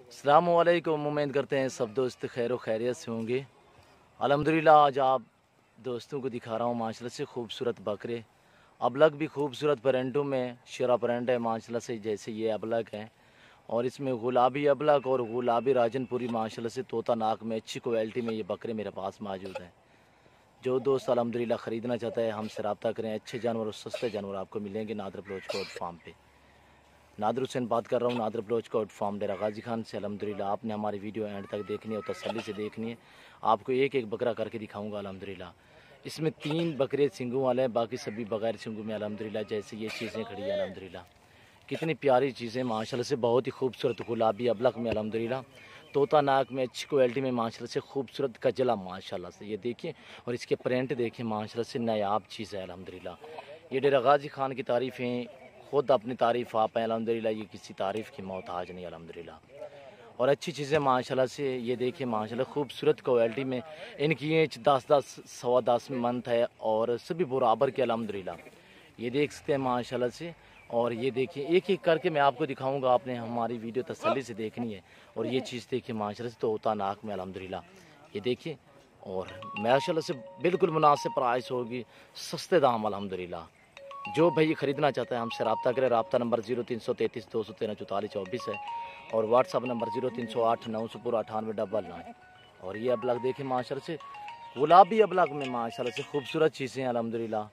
अस्सलाम वालेकुम। उम्मीद करते हैं सब दोस्त खैर व खैरियत से होंगे। अल्हम्दुलिल्लाह आज आप दोस्तों को दिखा रहा हूँ माशाल्लाह से खूबसूरत बकरे। अबलग भी खूबसूरत परिंदों में शेरा परिंद है माशाल्लाह से, जैसे ये अबलग है। और इसमें गुलाबी अबलग और गुलाबी राजनपुरी माशाल्लाह से तोता नाक में अच्छी क्वालिटी में ये बकरे मेरे पास मौजूद हैं। जो दोस्त अल्हम्दुलिल्लाह ख़रीदना चाहता है हमसे रब्ता करें। अच्छे जानवर और सस्ते जानवर आपको मिलेंगे नादर बलोच कोट फार्म पे। नादर हुसैन बात कर रहा हूँ, नादर बलोच कोट फार्म डेरा गाजी खान से। अल्हम्दुलिल्लाह आपने हमारी वीडियो एंड तक देखनी है और तसल्ली से देखनी है। आपको एक एक बकरा करके दिखाऊंगा अल्हम्दुलिल्लाह। इसमें 3 बकरे सिंगों वाले हैं, बाकी सभी बगैर सिंगों में अल्हम्दुलिल्लाह। जैसे ये चीज़ें खड़ी है अल्हम्दुलिल्लाह, कितनी प्यारी चीज़ें माशाल्लाह से, बहुत ही खूबसूरत गुलाबी अबलग में अल्हम्दुलिल्लाह, तोता नाक में अच्छी क्वालिटी में माशाल्लाह से, खूबसूरत कजला माशाल्लाह से। ये देखिए और इसके प्रिंट देखिए माशाल्लाह से, नायाब चीज़ है अल्हम्दुलिल्लाह। ये डेरा गाजी खान की तारीफ़ें खुद अपनी तारीफ़ आप हैं अल्हम्दुलिल्लाह। ये किसी तारीफ़ की मोहताज नहीं अल्हम्दुलिल्लाह। और अच्छी चीज़ें माशाल्लाह से, ये देखिए माशाल्लाह खूबसूरत क्वालिटी में। इनकी एज 10-10 सवा 10 मंथ है और सभी बराबर के अल्हम्दुलिल्लाह। ये देख सकते हैं माशाल्लाह से। और ये देखिए एक एक करके मैं आपको दिखाऊंगा, आपने हमारी वीडियो तसल्ली से देखनी है। और ये चीज़ देखिए माशाल्लाह से, तोता नाक में अल्हम्दुलिल्लाह। ये देखिए और माशाल्लाह से बिल्कुल मुनासिब प्राइस होगी, सस्ते दाम अल्हम्दुलिल्लाह। जो भाई ख़रीदना चाहता है हमसे रब्ता करें। रब्ता नंबर 0333 213 44 24 है और व्हाट्सअप नंबर 0308 998 और ये अबलग देखिए माशाल्लाह से, गुलाबी अबलग में माशाल्लाह से खूबसूरत चीज़ें हैं अल्हम्दुलिल्लाह।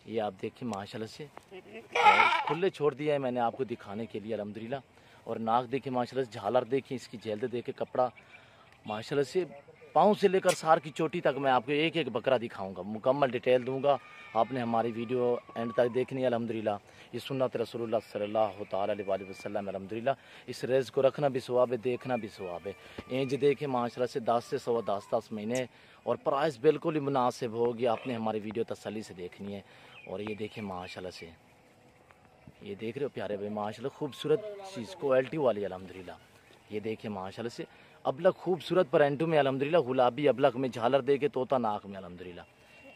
ये आप देखिए माशाल्लाह से, और खुले छोड़ दिया है मैंने आपको दिखाने के लिए अल्हम्दुलिल्लाह। और नाक देखिए माशाल्लाह से, झालर देखिए, इसकी जेल्द देखिए, कपड़ा माशाल्लाह से, पाँव से लेकर सार की चोटी तक मैं आपको एक एक बकरा दिखाऊंगा, मुकम्मल डिटेल दूंगा। आपने हमारी वीडियो एंड तक देखनी है अल्हम्दुलिल्लाह। ये सुन्नत रसूलुल्लाह सल्लल्लाहु तआला अलैहि वसल्लम अल्हम्दुलिल्लाह। इस रेज़ को रखना भी सवाब है, देखना भी सवाब है। एज देखें माशाल्लाह से 10 से सवा 10 महीने और प्राइस बिल्कुल ही मुनासिब होगी। आपने हमारी वीडियो तसल्ली से देखनी है। और ये देखें माशाल्लाह से, ये देख रहे हो प्यारे भाई माशाल्लाह, खूबसूरत चीज़ क्वालिटी वाली अल्हम्दुलिल्लाह। ये देखिए माशाल्लाह से, अबलग खूबसूरत परिंदों में अल्हम्दुलिल्लाह, गुलाबी अबलग में झालर देके, तोता नाक में अल्हम्दुलिल्लाह।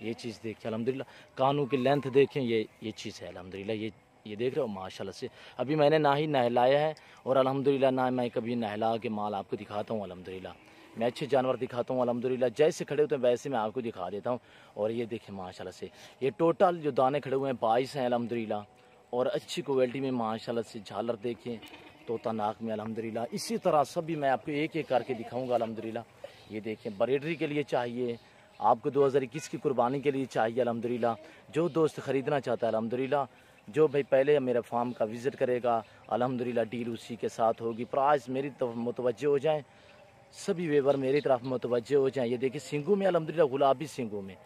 ये चीज़ देखिए अल्हम्दुलिल्लाह, कानों की लेंथ देखें, ये चीज़ है अल्हम्दुलिल्लाह। ये देख रहे हो माशाल्लाह से। अभी मैंने ना ही नहलाया है और अल्हम्दुलिल्लाह ना मैं कभी नहला के माल आपको दिखाता हूँ अल्हम्दुलिल्लाह। मैं अच्छे जानवर दिखाता हूँ अल्हम्दुलिल्लाह, जैसे खड़े होते हैं वैसे मैं आपको दिखा देता हूँ। और ये देखिए माशाल्लाह से, ये टोटल जो दाने खड़े हुए हैं 22 हैं अल्हम्दुलिल्लाह। और अच्छी क्वालिटी में माशाल्लाह से, झालर देखें, तोता नाक में अल्हम्दुलिल्लाह। इसी तरह सभी मैं आपको एक एक करके दिखाऊंगा अल्हम्दुलिल्लाह। ये देखें ब्रीडरी के लिए चाहिए, आपको 2021 की कुर्बानी के लिए चाहिए अल्हम्दुलिल्लाह। जो दोस्त ख़रीदना चाहता है अल्हम्दुलिल्लाह, जो भाई पहले मेरे फार्म का विज़िट करेगा अल्हम्दुलिल्लाह, डील उसी के साथ होगी। प्राइस मेरी तरफ मुतवज्जो हो जाएँ, सभी वेवर मेरी तरफ मुतवज्जो हो जाएँ। ये देखिए सिंगों में अल्हम्दुलिल्लाह, गुलाबी सिंगों में,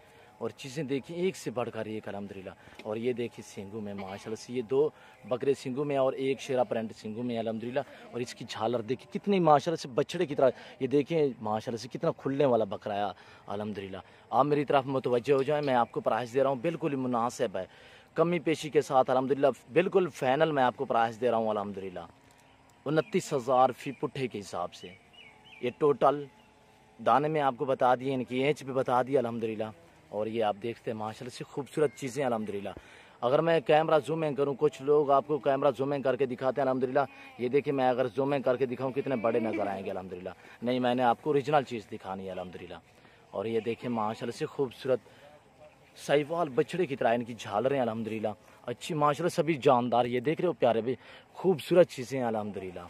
और चीज़ें देखिए एक से बढ़कर एक अल्हम्दुलिल्लाह। और ये देखिए सिंगों में माशाल्लाह से, ये 2 बकरे सिंगों में और एक शेरा प्रिंट सिंगों में अल्हम्दुलिल्लाह। और इसकी झालर देखिए कितनी माशाल्लाह से, बछड़े की तरह। ये देखिए माशाल्लाह से कितना खुलने वाला बकरा है अल्हम्दुलिल्लाह। आप मेरी तरफ मुतवज्जो हो जाएँ, मैं आपको प्राइस दे रहा हूँ बिल्कुल ही मुनासिब है, कमी पेशी के साथ अल्हम्दुलिल्लाह। बिल्कुल फ़ाइनल मैं आपको प्राइस दे रहा हूँ अल्हम्दुलिल्लाह, 29,000 फ़ी पुट्ठे के हिसाब से। ये टोटल दाने में आपको बता दिए, इनकी एज भी बता दी अल्हम्दुलिल्लाह। और ये आप देखते हैं माशाल्लाह से खूबसूरत चीज़ें अल्हम्दुलिल्लाह। अगर मैं कैमरा जूम इन करूँ, कुछ लोग आपको कैमरा जूम इन करके दिखाते हैं अल्हम्दुलिल्लाह। ये देखिए मैं अगर जूम इन करके दिखाऊँ कितने बड़े नज़र आएंगे अल्हम्दुलिल्लाह। नहीं, मैंने आपको ओरिजिनल चीज़ दिखानी है अल्हम्दुलिल्लाह। और ये देखिए माशाल्लाह से खूबसूरत साहिवाल बछड़े की तरह इनकी झालरें अल्हम्दुलिल्लाह, अच्छी माशाल्लाह, सभी जानदार। ये देख रहे हो प्यारे भाई, खूबसूरत चीज़ें अल्हम्दुलिल्लाह।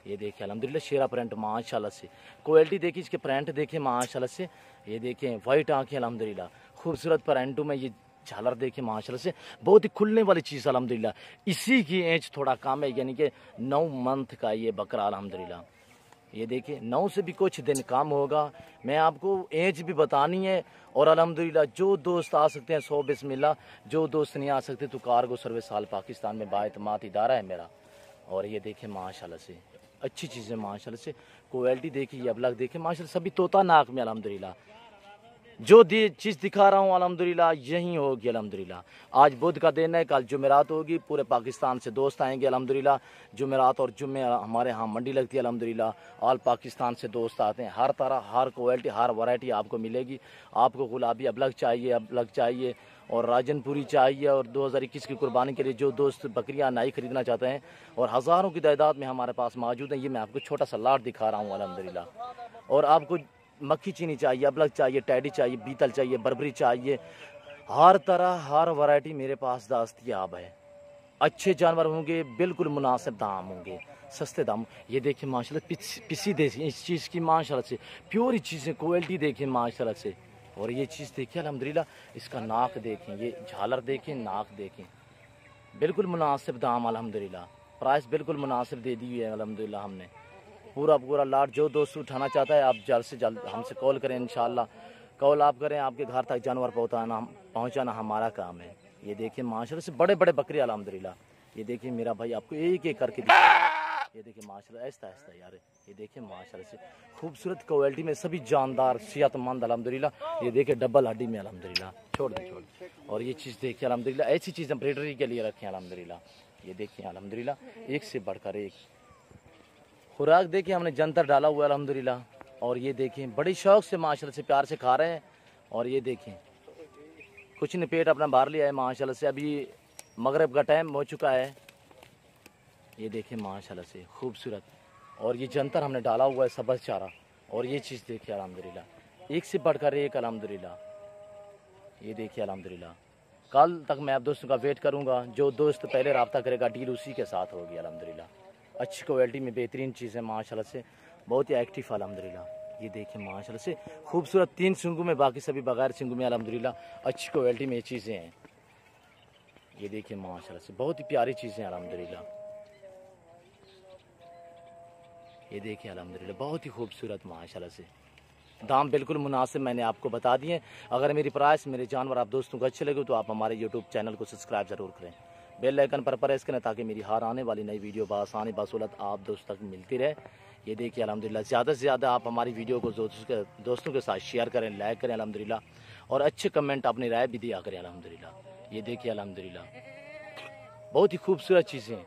ये देखिए अल्हम्दुलिल्लाह, शेरा प्रिंट माशाल्लाह से, क्वालिटी देखिए, इसके प्रिंट देखिए माशाल्लाह से। ये देखिए वाइट आँखें अल्हम्दुलिल्लाह, खूबसूरत प्रिंटों में ये झालर देखिए माशाल्लाह से, बहुत ही खुलने वाली चीज़ अल्हम्दुलिल्लाह। इसी की एज थोड़ा कम है, यानी कि 9 मंथ का ये बकरा अल्हम्दुलिल्लाह। ये देखिए 9 से भी कुछ दिन कम होगा। मैं आपको एज भी बतानी है। और अल्हम्दुलिल्लाह जो दोस्त आ सकते हैं 100 बिस्मिल्लाह, जो दोस्त नहीं आ सकते तो कार्गो सर्विस आल पाकिस्तान में बाएतमाद इदारा है मेरा। और ये देखिए माशाल्लाह से अच्छी चीज़ें माशाल्लाह से, क्वालिटी देखिए, ये अबलग देखिए माशाल्लाह, सभी तोता नाक में अल्हम्दुलिल्लाह। जो चीज़ दिखा रहा हूँ अल्हम्दुलिल्लाह यही होगी अल्हम्दुलिल्लाह। आज बुध का दिन है, कल जुमेरात होगी, पूरे पाकिस्तान से दोस्त आएंगे अल्हम्दुलिल्लाह। जुमेरात और जुम्मे हमारे यहाँ मंडी लगती है अल्हम्दुलिल्लाह। ऑल पाकिस्तान से दोस्त आते हैं, हर तरह, हर क्वालिटी, हर वैरायटी आपको मिलेगी। आपको गुलाबी अबलग चाहिए और राजनपुरी चाहिए। और 2021 की कुर्बानी के लिए जो दोस्त बकरियां नई खरीदना चाहते हैं और हज़ारों की तादाद में हमारे पास मौजूद हैं। ये मैं आपको छोटा सा लाट दिखा रहा हूँ अल्हम्दुलिल्लाह। और आपको मक्खी चीनी चाहिए, अबलग चाहिए, टैडी चाहिए, बीतल चाहिए, बर्बरी चाहिए, हर तरह हर वैरायटी मेरे पास दस्तयाब है। अच्छे जानवर होंगे, बिल्कुल मुनासिब दाम होंगे, सस्ते दाम। ये देखिए माशाल्लाह पिसी देखिए इस चीज़ की माशाल्लाह से, प्योर चीज़ें, क्वालिटी देखिए माशाल्लाह से। और ये चीज़ देखिए अल्हम्दुलिल्लाह, इसका नाक देखें, ये झालर देखें, नाक देखें, बिल्कुल मुनासिब दाम अल्हम्दुलिल्लाह। प्राइस बिल्कुल मुनासिब दे दी है अल्हम्दुलिल्लाह हमने। पूरा लाट जो दोस्त उठाना चाहता है आप जल्द से जल्द हमसे कॉल करें। इंशाल्लाह कॉल आप करें, आपके घर तक जानवर पहुँचाना हमारा काम है। ये देखिए माशाल्लाह से बड़े बड़े बकरी अल्हम्दुलिल्लाह। ये देखिए मेरा भाई आपको एक एक करके ये देखिए माशाल्लाह ऐसा ऐसा यार। ये देखिए माशाल्लाह से खूबसूरत क्वालिटी में सभी जानदार सेहतमंद अल्हम्दुलिल्लाह। ये देखिए डबल हड्डी में अल्हम्दुलिल्लाह। छोड़ दे। और ये चीज़ देखिए अल्हम्दुलिल्लाह, ऐसी चीज़ हम ब्रीडरी के लिए रखें अल्हम्दुलिल्लाह। ये देखिए अल्हम्दुलिल्लाह एक से बढ़कर एक खुराक देखिए हमने जंतर डाला हुआ है अल्हम्दुलिल्लाह। और ये देखें बड़े शौक से माशाल्लाह से प्यार से खा रहे हैं। और ये देखें कुछ ने पेट अपना बाहर लिया है माशाल्लाह से। अभी मगरिब का टाइम हो चुका है। ये देखें माशाल्लाह से खूबसूरत। और ये जंतर हमने डाला हुआ है सब्ज़ चारा। और ये चीज़ देखिए अल्हम्दुलिल्लाह एक से बढ़कर एक अल्हम्दुलिल्लाह। ये देखिए अल्हम्दुलिल्लाह। कल तक मैं आप दोस्तों का वेट करूँगा। जो दोस्त पहले रब्ता करेगा डील उसी के साथ होगी अल्हम्दुलिल्लाह। अच्छी क्वालिटी में बेहतरीन चीज़ें माशाल्लाह से, बहुत ही एक्टिव अल्हम्दुलिल्लाह। ये देखिए माशाल्लाह से खूबसूरत 3 सिंगों में, बाकी सभी बगैर सिंगों में अल्हम्दुलिल्लाह। अच्छी क्वालिटी में ये चीज़ें हैं। ये देखिए माशाल्लाह से बहुत ही प्यारी चीज़ें अल्हम्दुलिल्लाह। ये देखिए अल्हम्दुलिल्लाह बहुत ही खूबसूरत माशाल्लाह से। दाम बिल्कुल मुनासिब मैंने आपको बता दिए। अगर मेरी प्राइस, मेरे जानवर आप दोस्तों को अच्छे लगे तो आप हमारे यूट्यूब चैनल को सब्सक्राइब ज़रूर करें, बेल आइकन पर प्रेस करें ताकि मेरी हर आने वाली नई वीडियो बआसानी बसहूलत आप दोस्तों तक मिलती रहे। ये देखिए अल्हम्दुलिल्लाह ज़्यादा से ज़्यादा आप हमारी वीडियो को दोस्तों के साथ शेयर करें, लाइक करें अल्हम्दुलिल्लाह। और अच्छे कमेंट अपनी राय भी दिया करें अल्हम्दुलिल्लाह। ये देखिए अल्हम्दुलिल्लाह बहुत ही खूबसूरत चीज़ें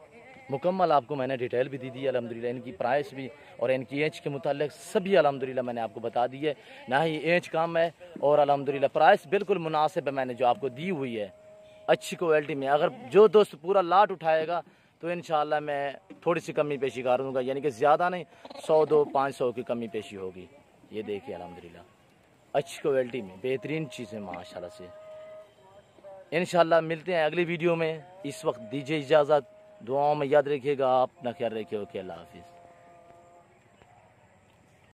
मुकम्मल आपको मैंने डिटेल भी दी दी अल्हम्दुलिल्लाह। इनकी प्राइस भी और इनकी एज के मुतालिक सभी अल्हम्दुलिल्लाह मैंने आपको बता दी है। ना ही एज कम है और अल्हम्दुलिल्लाह प्राइस बिल्कुल मुनासिब है मैंने जो आपको दी हुई है अच्छी क्वालिटी में। अगर जो दोस्त पूरा लाट उठाएगा तो इंशाल्लाह मैं थोड़ी सी कमी पेशी कर दूँगा, यानी कि ज़्यादा नहीं, 100-200-500 की कमी पेशी होगी। ये देखिए अल्हम्दुलिल्लाह अच्छी क्वालिटी में बेहतरीन चीज़ें माशाल्लाह से। इंशाल्लाह मिलते हैं अगली वीडियो में। इस वक्त दीजिए इजाज़त, दुआओं में याद रखिएगा, आप अपना ख्याल रखिए। ओके, अल्लाह हाफिज़।